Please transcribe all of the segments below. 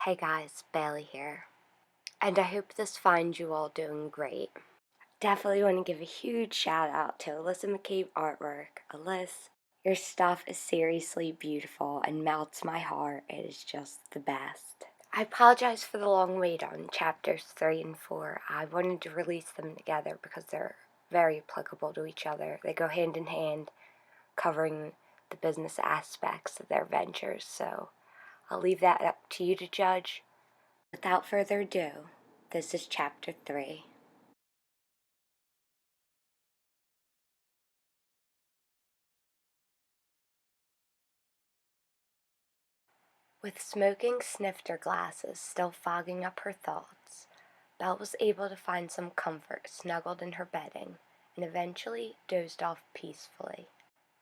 Hey guys, Bailey here, and I hope this finds you all doing great. Definitely want to give a huge shout out to Alyssa McCabe Artwork. Alyssa, your stuff is seriously beautiful and melts my heart. It is just the best. I apologize for the long wait on chapters 3 and 4. I wanted to release them together because they're very applicable to each other. They go hand in hand, covering the business aspects of their ventures, so I'll leave that up to you to judge. Without further ado, this is Chapter 3. With smoking snifter glasses still fogging up her thoughts, Belle was able to find some comfort snuggled in her bedding and eventually dozed off peacefully.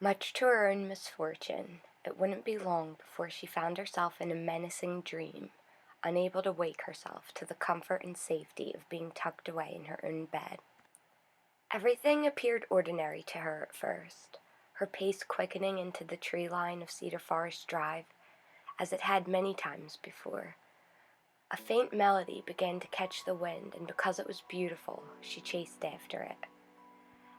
Much to her own misfortune, it wouldn't be long before she found herself in a menacing dream, unable to wake herself to the comfort and safety of being tucked away in her own bed. Everything appeared ordinary to her at first, her pace quickening into the tree line of Cedar Forest Drive, as it had many times before. A faint melody began to catch the wind, and because it was beautiful, she chased after it.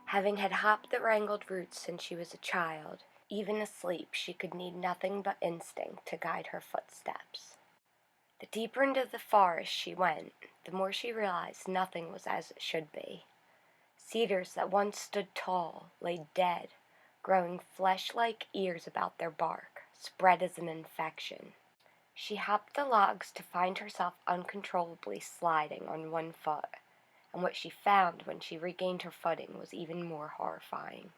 Having had hopped the wrangled roots since she was a child, even asleep she could need nothing but instinct to guide her footsteps. The deeper into the forest she went, the more she realized nothing was as it should be. Cedars that once stood tall lay dead, growing flesh-like ears about their bark, spread as an infection. She hopped the logs to find herself uncontrollably sliding on one foot, and what she found when she regained her footing was even more horrifying.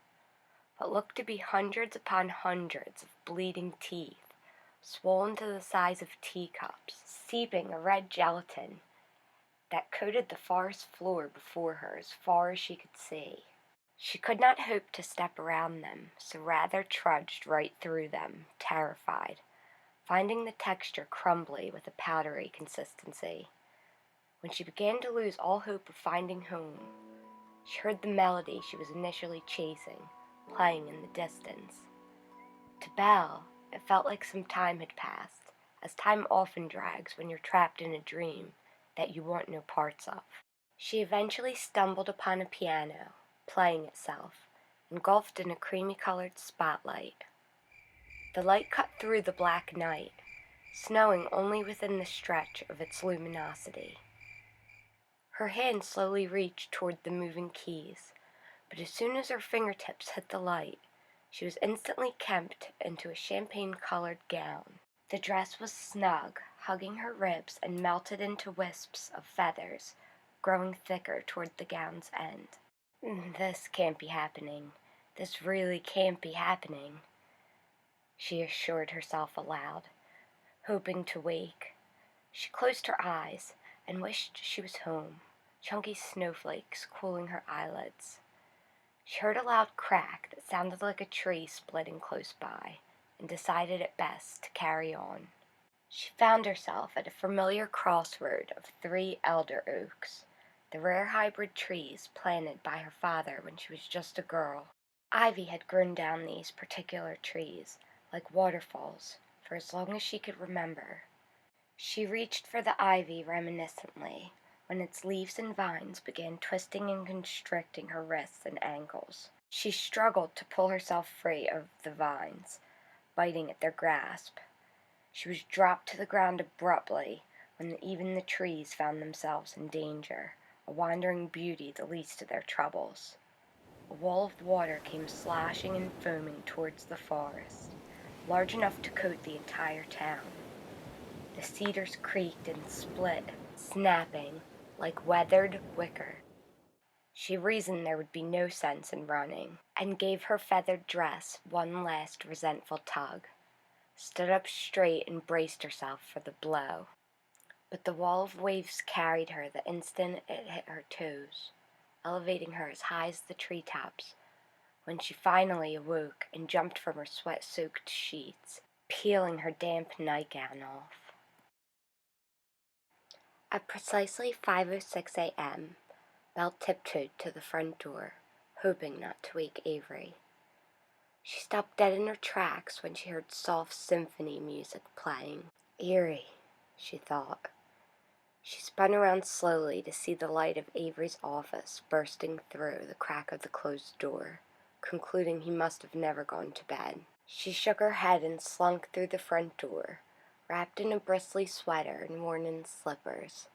What looked to be hundreds upon hundreds of bleeding teeth, swollen to the size of teacups, seeping a red gelatin that coated the forest floor before her as far as she could see. She could not hope to step around them, so rather trudged right through them, terrified, finding the texture crumbly with a powdery consistency. When she began to lose all hope of finding home, she heard the melody she was initially chasing, playing in the distance. To Belle, it felt like some time had passed, as time often drags when you're trapped in a dream that you want no parts of. She eventually stumbled upon a piano, playing itself, engulfed in a creamy-colored spotlight. The light cut through the black night, snowing only within the stretch of its luminosity. Her hand slowly reached toward the moving keys, but as soon as her fingertips hit the light, she was instantly kempt into a champagne-colored gown. The dress was snug, hugging her ribs, and melted into wisps of feathers, growing thicker toward the gown's end. "This can't be happening. This really can't be happening," she assured herself aloud, hoping to wake. She closed her eyes and wished she was home, chunky snowflakes cooling her eyelids. She heard a loud crack that sounded like a tree splitting close by, and decided it best to carry on. She found herself at a familiar crossroad of 3 elder oaks, the rare hybrid trees planted by her father when she was just a girl. Ivy had grown down these particular trees, like waterfalls, for as long as she could remember. She reached for the ivy reminiscently, when its leaves and vines began twisting and constricting her wrists and ankles. She struggled to pull herself free of the vines, biting at their grasp. She was dropped to the ground abruptly when even the trees found themselves in danger, a wandering beauty the least of their troubles. A wall of water came slashing and foaming towards the forest, large enough to coat the entire town. The cedars creaked and split, snapping like weathered wicker. She reasoned there would be no sense in running, and gave her feathered dress one last resentful tug, stood up straight and braced herself for the blow. But the wall of waves carried her the instant it hit her toes, elevating her as high as the treetops, when she finally awoke and jumped from her sweat-soaked sheets, peeling her damp nightgown off. At precisely 5:06 a.m., Belle tiptoed to the front door, hoping not to wake Avery. She stopped dead in her tracks when she heard soft symphony music playing. Eerie, she thought. She spun around slowly to see the light of Avery's office bursting through the crack of the closed door, concluding he must have never gone to bed. She shook her head and slunk through the front door, wrapped in a bristly sweater and worn-in slippers.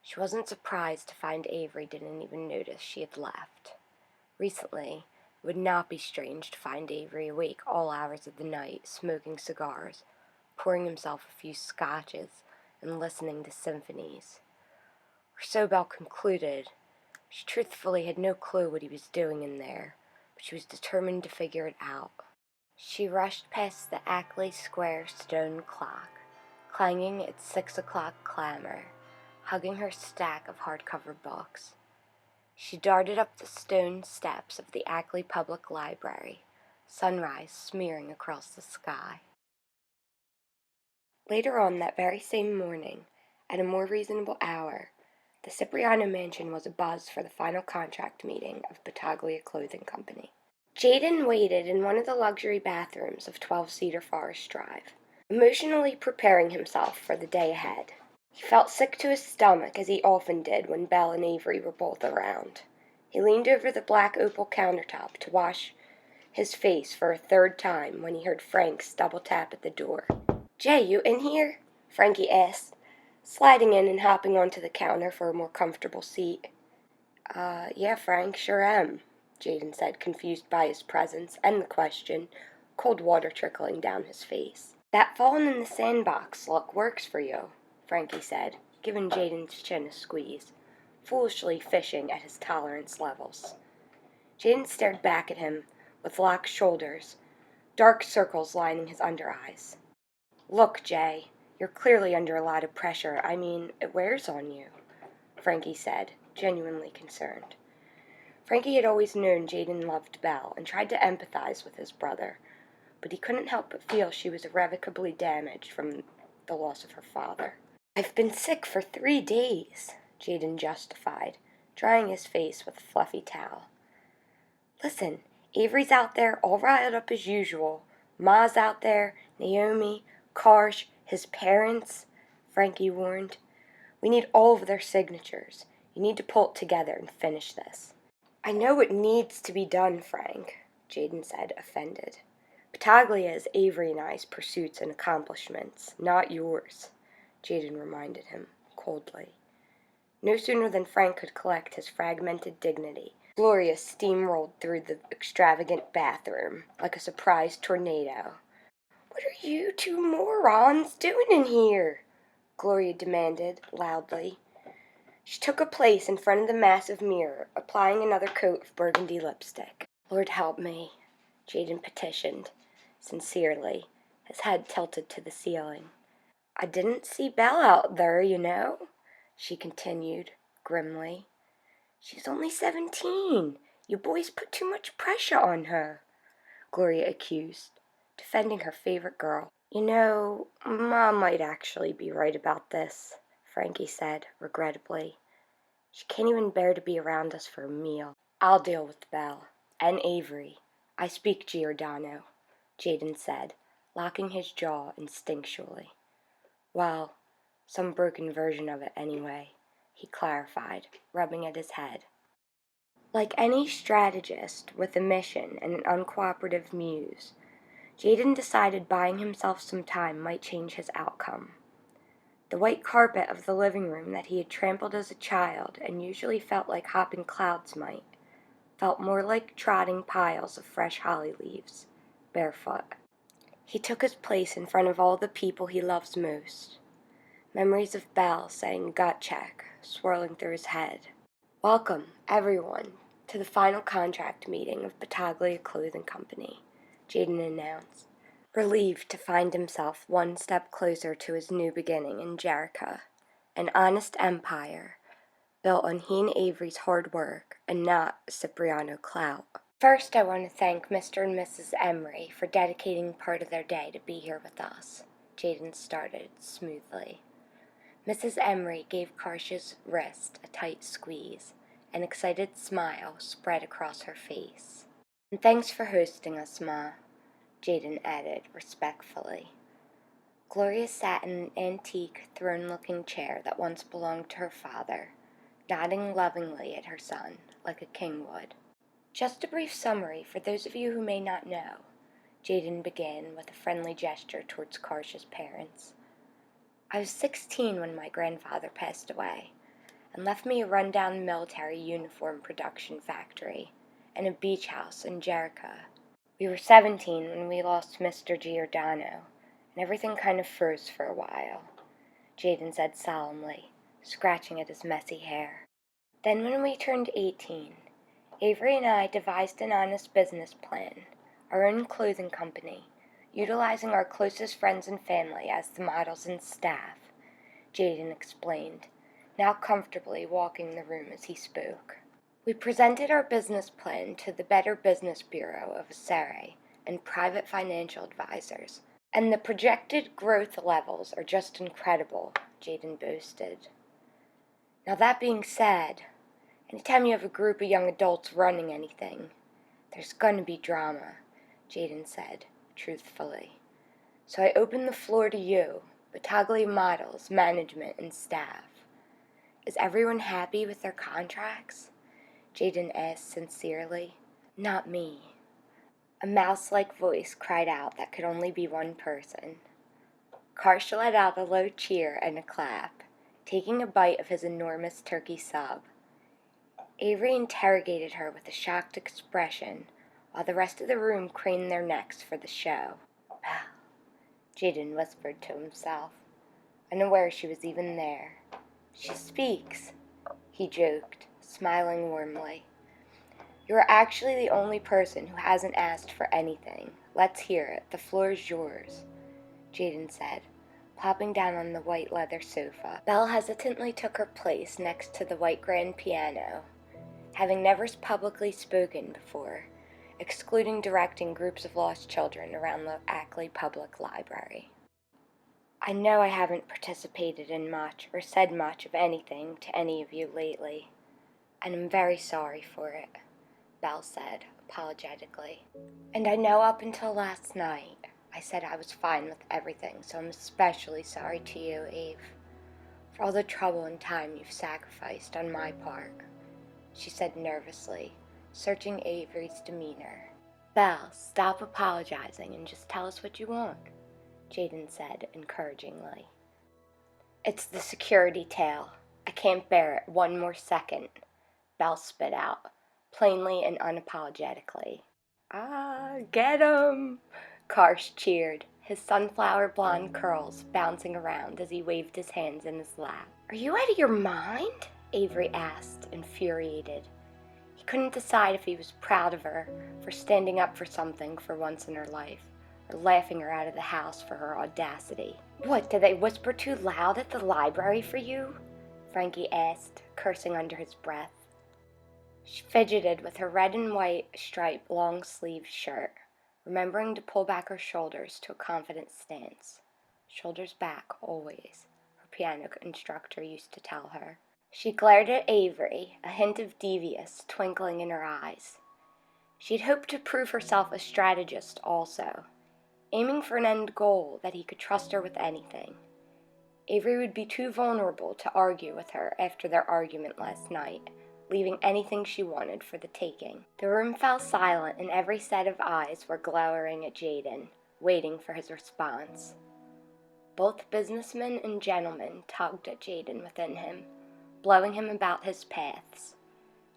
She wasn't surprised to find Avery didn't even notice she had left. Recently, it would not be strange to find Avery awake all hours of the night, smoking cigars, pouring himself a few scotches, and listening to symphonies. Or so Belle concluded. She truthfully had no clue what he was doing in there, but she was determined to figure it out. She rushed past the Ackley Square stone clock, clanging its 6 o'clock clamor, hugging her stack of hardcover books. She darted up the stone steps of the Ackley Public Library, sunrise smearing across the sky. Later on that very same morning, at a more reasonable hour, the Cipriano mansion was abuzz for the final contract meeting of Battaglia Clothing Company. Jaden waited in one of the luxury bathrooms of 12 Cedar Forest Drive, emotionally preparing himself for the day ahead. He felt sick to his stomach, as he often did when Belle and Avery were both around. He leaned over the black opal countertop to wash his face for a third time when he heard Frank's double tap at the door. "Jay, you in here?" Frankie asked, sliding in and hopping onto the counter for a more comfortable seat. Yeah, Frank, sure am," Jaden said, confused by his presence and the question, cold water trickling down his face. "That fallen in the sandbox look works for you," Frankie said, giving Jaden's chin a squeeze, foolishly fishing at his tolerance levels. Jaden stared back at him with locked shoulders, dark circles lining his under eyes. "Look, Jay, you're clearly under a lot of pressure. I mean, it wears on you," Frankie said, genuinely concerned. Frankie had always known Jaden loved Belle and tried to empathize with his brother, but he couldn't help but feel she was irrevocably damaged from the loss of her father. "I've been sick for 3 days, Jaden justified, drying his face with a fluffy towel. "Listen, Avery's out there all riled up as usual. Ma's out there, Naomi, Karsh, his parents," Frankie warned. "We need all of their signatures. You need to pull it together and finish this." "I know what needs to be done, Frank," Jaden said, offended. "Battaglia is Avery and I's pursuits and accomplishments, not yours," Jaden reminded him, coldly. No sooner than Frank could collect his fragmented dignity, Gloria steamrolled through the extravagant bathroom like a surprise tornado. "What are you two morons doing in here?" Gloria demanded, loudly. She took a place in front of the massive mirror, applying another coat of burgundy lipstick. "Lord help me," Jaden petitioned, sincerely, his head tilted to the ceiling. "I didn't see Belle out there, you know," she continued, grimly. "She's only 17. You boys put too much pressure on her," Gloria accused, defending her favorite girl. "You know, Ma might actually be right about this," Frankie said, regrettably. "She can't even bear to be around us for a meal." "I'll deal with Belle. And Avery. I speak Giordano," Jaden said, locking his jaw instinctually. "Well, some broken version of it anyway," he clarified, rubbing at his head. Like any strategist with a mission and an uncooperative muse, Jaden decided buying himself some time might change his outcome. The white carpet of the living room that he had trampled as a child and usually felt like hopping clouds might, felt more like trotting piles of fresh holly leaves, barefoot. He took his place in front of all the people he loves most. Memories of Belle saying gut check, swirling through his head. "Welcome, everyone, to the final contract meeting of Battaglia Clothing Company," Jaden announced, relieved to find himself one step closer to his new beginning in Jericho, an honest empire built on he and Avery's hard work and not Cipriano clout. "First, I want to thank Mr. and Mrs. Emery for dedicating part of their day to be here with us," Jaden started smoothly. Mrs. Emery gave Karsh's wrist a tight squeeze. An excited smile spread across her face. "And thanks for hosting us, Ma," Jaden added respectfully. Gloria sat in an antique, throne-looking chair that once belonged to her father, nodding lovingly at her son, like a king would. Just a brief summary for those of you who may not know, Jaden began with a friendly gesture towards Karsh's parents. I was 16 when my grandfather passed away, and left me a rundown military uniform production factory and a beach house in Jericho. We were 17 when we lost Mr. Giordano, and everything kind of froze for a while, Jaden said solemnly, scratching at his messy hair. Then when we turned 18, Avery and I devised an honest business plan, our own clothing company, utilizing our closest friends and family as the models and staff, Jaden explained, now comfortably walking the room as he spoke. We presented our business plan to the Better Business Bureau of Essere and private financial advisors, and the projected growth levels are just incredible, Jaden boasted. Now that being said, anytime you have a group of young adults running anything, there's gonna be drama, Jaden said, truthfully. So I open the floor to you, Battaglia models, management, and staff. Is everyone happy with their contracts? Jaden asked sincerely. Not me. A mouse-like voice cried out that could only be one person. Karsh let out a low cheer and a clap, taking a bite of his enormous turkey sub. Avery interrogated her with a shocked expression, while the rest of the room craned their necks for the show. Pal, Jaden whispered to himself, unaware she was even there. She speaks, he joked, smiling warmly. You are actually the only person who hasn't asked for anything. Let's hear it. The floor is yours, Jaden said, plopping down on the white leather sofa. Belle hesitantly took her place next to the white grand piano, having never publicly spoken before, excluding directing groups of lost children around the Ackley Public Library. I know I haven't participated in much or said much of anything to any of you lately, and I'm very sorry for it, Belle said, apologetically. And I know up until last night, I said I was fine with everything, so I'm especially sorry to you, Eve, for all the trouble and time you've sacrificed on my part, she said nervously, searching Avery's demeanor. Belle, stop apologizing and just tell us what you want, Jaden said encouragingly. It's the security tale. I can't bear it one more second, Belle spit out, plainly and unapologetically. Ah, get 'em! Karsh cheered, his sunflower blonde curls bouncing around as he waved his hands in his lap. Are you out of your mind? Avery asked, infuriated. He couldn't decide if he was proud of her for standing up for something for once in her life, or laughing her out of the house for her audacity. What, did they whisper too loud at the library for you? Frankie asked, cursing under his breath. She fidgeted with her red and white striped long-sleeved shirt, remembering to pull back her shoulders to a confident stance. Shoulders back, always, her piano instructor used to tell her. She glared at Avery, a hint of devious twinkling in her eyes. She'd hoped to prove herself a strategist also, aiming for an end goal that he could trust her with anything. Avery would be too vulnerable to argue with her after their argument last night, leaving anything she wanted for the taking. The room fell silent, and every set of eyes were glowering at Jaden, waiting for his response. Both businessmen and gentlemen tugged at Jaden within him, blowing him about his paths.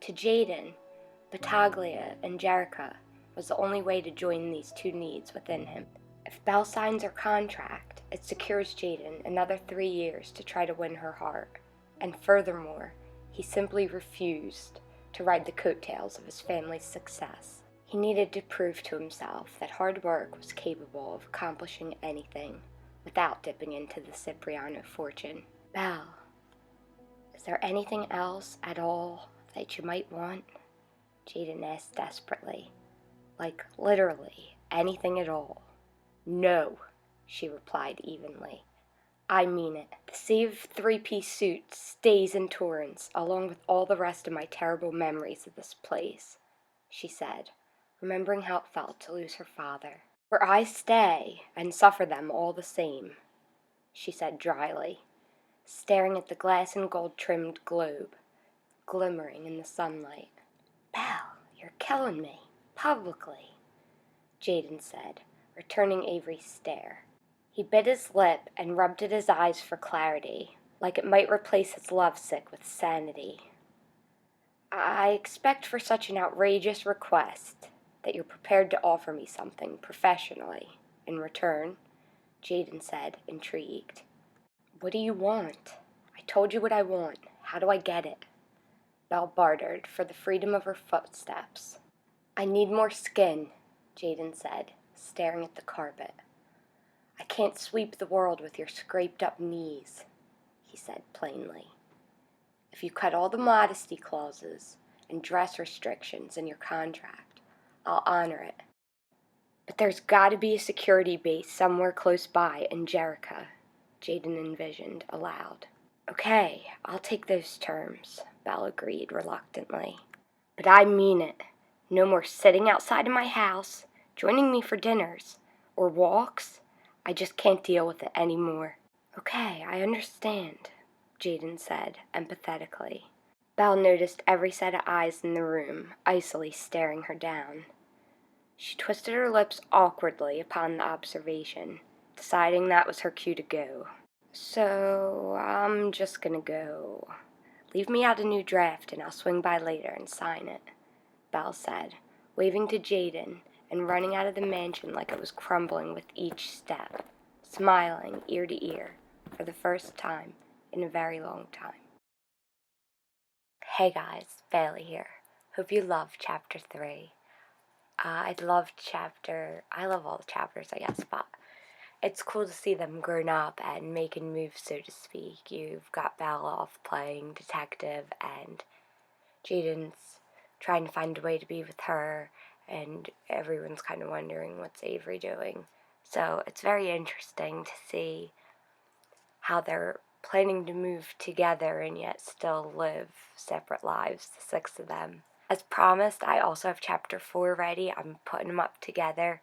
To Jaden, Battaglia and Jericho was the only way to join these two needs within him. If Belle signs her contract, it secures Jaden another 3 years to try to win her heart, and furthermore, he simply refused to ride the coattails of his family's success. He needed to prove to himself that hard work was capable of accomplishing anything without dipping into the Cipriano fortune. Belle, is there anything else at all that you might want? Jaden asked desperately. Like, literally, anything at all. No, she replied evenly. I mean it. The sea of three-piece suits stays in Torrance, along with all the rest of my terrible memories of this place, she said, remembering how it felt to lose her father. For I stay, and suffer them all the same, she said dryly, staring at the glass and gold-trimmed globe, glimmering in the sunlight. Belle, you're killing me, publicly, Jaden said, returning Avery's stare. He bit his lip and rubbed at his eyes for clarity, like it might replace his lovesick with sanity. I expect for such an outrageous request that you're prepared to offer me something professionally in return, Jaden said, intrigued. What do you want? I told you what I want. How do I get it? Belle bartered for the freedom of her footsteps. I need more skin, Jaden said, staring at the carpet. I can't sweep the world with your scraped-up knees, he said plainly. If you cut all the modesty clauses and dress restrictions in your contract, I'll honor it. But there's got to be a security base somewhere close by in Jericho, Jaden envisioned aloud. Okay, I'll take those terms, Belle agreed reluctantly. But I mean it. No more sitting outside of my house, joining me for dinners, or walks. I just can't deal with it anymore. Okay, I understand, Jaden said, empathetically. Belle noticed every set of eyes in the room, icily staring her down. She twisted her lips awkwardly upon the observation, deciding that was her cue to go. So, I'm just gonna go. Leave me out a new draft and I'll swing by later and sign it, Belle said, waving to Jaden and running out of the mansion like it was crumbling with each step, smiling ear to ear for the first time in a very long time. Hey guys, Bailey here. Hope you love Chapter 3. I love all the chapters, I guess, but it's cool to see them grown up and making moves, so to speak. You've got Belle off playing detective, and Jaden's trying to find a way to be with her, and everyone's kind of wondering what's Avery doing. So it's very interesting to see how they're planning to move together and yet still live separate lives, the 6 of them. As promised, I also have Chapter 4 ready. I'm putting them up together.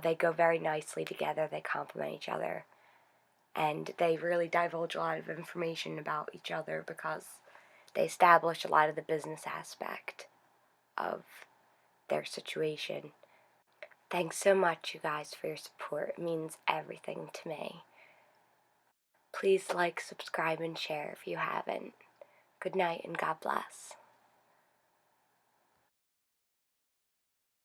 They go very nicely together. They complement each other. And they really divulge a lot of information about each other because they establish a lot of the business aspect of their situation. Thanks so much, you guys, for your support. It means everything to me. Please like, subscribe, and share if you haven't. Good night and God bless.